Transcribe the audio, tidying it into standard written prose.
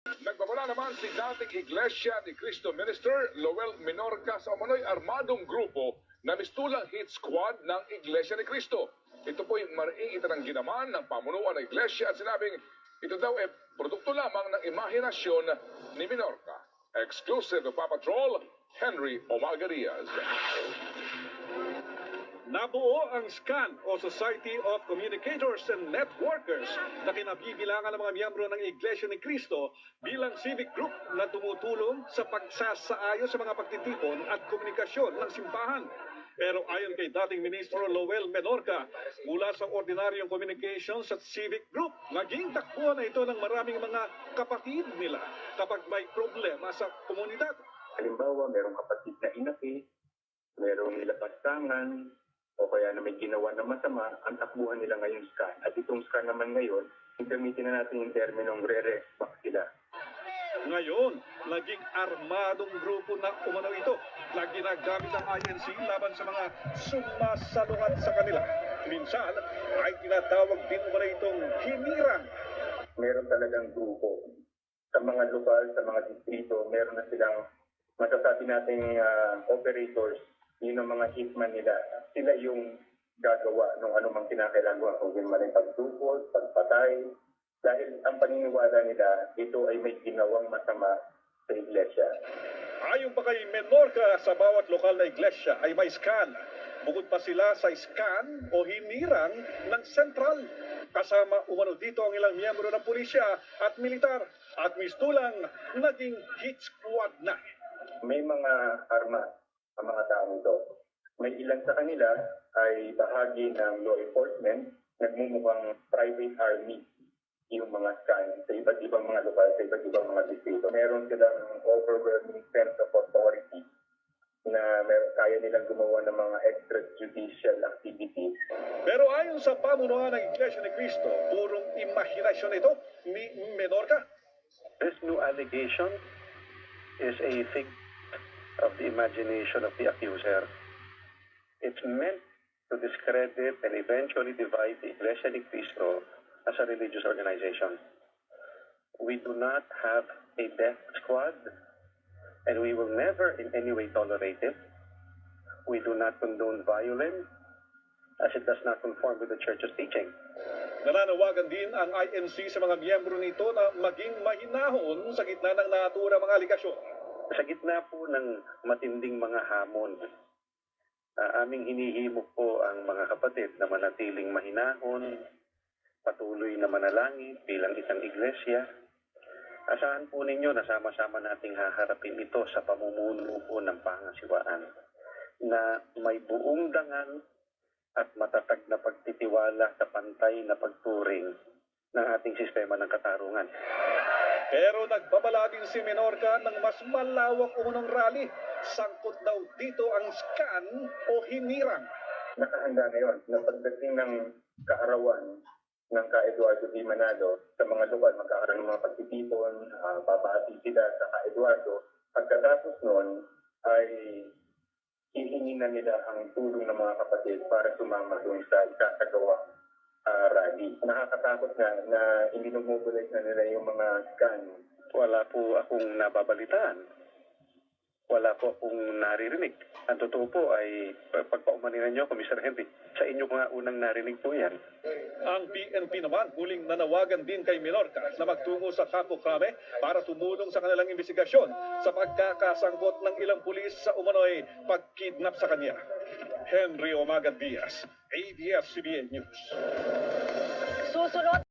Nagbabala naman si dating Iglesia ni Cristo Minister Lowell Menorca sa umano'y armadong grupo na mistulang hit squad ng Iglesia ni Cristo. Ito po'y mariing itanang ginaman ng pamunuan ng Iglesia at sinabing ito daw ay produkto lamang ng imahinasyon ni Menorca. Exclusive to Papa Troll, Henry Omagarias. Nabuo ang SCAN o Society of Communicators and Networkers na kinabibilangan ng mga miyembro ng Iglesia ni Cristo bilang civic group na tumutulong sa pagsasaayos sa mga pagtitipon at komunikasyon ng simbahan. Pero ayon kay dating Ministro Lowell Menorca, mula sa ordinaryong communications at civic group, naging takbuhan na ito ng maraming mga kapatid nila kapag may problema sa komunidad. Halimbawa, merong kapatid na inaki, merong nilapastangan, o kaya na may ginawa na masama, ang takbuhan nila ngayon SCAN. At itong SCAN naman ngayon, gamitin na natin yung terminong re-respect sila. Ngayon, naging armadong grupo na umano ito na ginagamit ng INC laban sa mga sumasaluhan sa kanila. Minsan ay tinatawag din umano itong hinirang. Meron talagang grupo. Sa mga lokal, sa mga distrito, meron na silang masasabi nating operators, yun ang mga hitman nila. Sila yung gagawa ng anumang kinakailangan, kung yun man ay pagdukot, pagpatay. Dahil ang paniniwala nila, ito ay may ginawang masama sa iglesia. Ayon pa kay Menorca, sa bawat lokal na iglesia ay may SCAN. Bukod pa sila sa SCAN o hinirang ng sentral. Kasama umano dito ang ilang miyembro ng pulisya at militar. At mistulang naging hit squad na. May mga armas ang mga taong ito. May ilan sa kanila ay bahagi ng law enforcement, nagmumukhang private army yung mga SCAN sa iba't ibang mga lokal, sa iba't ibang mga distrito. Meron silang overwhelming sense of authority na kaya nilang gumawa ng mga extrajudicial activities. Pero ayon sa pamunuan ng Iglesia ni Cristo, purong imahinasyon ito ni Menorca. This new allegation is a thing of the imagination of the accuser. It's meant to discredit and eventually divide the Iglesia ni Cristo as a religious organization. We do not have a death squad, and we will never in any way tolerate it. We do not condone violence, as it does not conform with the Church's teaching. Nananawagan din ang INC sa mga miyembro nito na maging mahinahon sa gitna ng natura mga aligasyon. Sa gitna po ng matinding mga hamon, aming hinihimok po ang mga kapatid na manatiling mahinahon, patuloy na manalangin bilang isang iglesia. Asahan po ninyo na sama-sama nating haharapin ito sa pamumuno po ng pangasiwaan na may buong dangal at matatag na pagtitiwala sa pantay na pagturing ng ating sistema ng katarungan. Pero nagbabala din si Menorca ng mas malawak umunong rally. Sangkot daw dito ang SCAN o hinirang. Nakahanda na yun na pagdating ng kaarawan ng ka-Eduardo D. Manalo sa mga lugar, magkakaroon ng mga pagtitipon, babati sila sa ka-Eduardo. Pagkatapos noon ay hihingin na nila ang tulong ng mga kapatid para sumama doon sa ikakagawang rally. Nakakatakot na ininumubulit na nila yung mga SCAN. Wala po akong nababalitaan. Wala po akong naririnig. Ang totoo po ay pagpaumaninan niyo, Mr. Henry, sa inyo nga unang narinig po yan. Ang PNP naman huling nanawagan din kay Menorca na magtungo sa Campo Crame para tumulong sa kanilang investigasyon sa pagkakasangkot ng ilang pulis sa umano'y pagkidnap sa kanya. Henry Omagad Diaz, ABS-CBN News. Susunod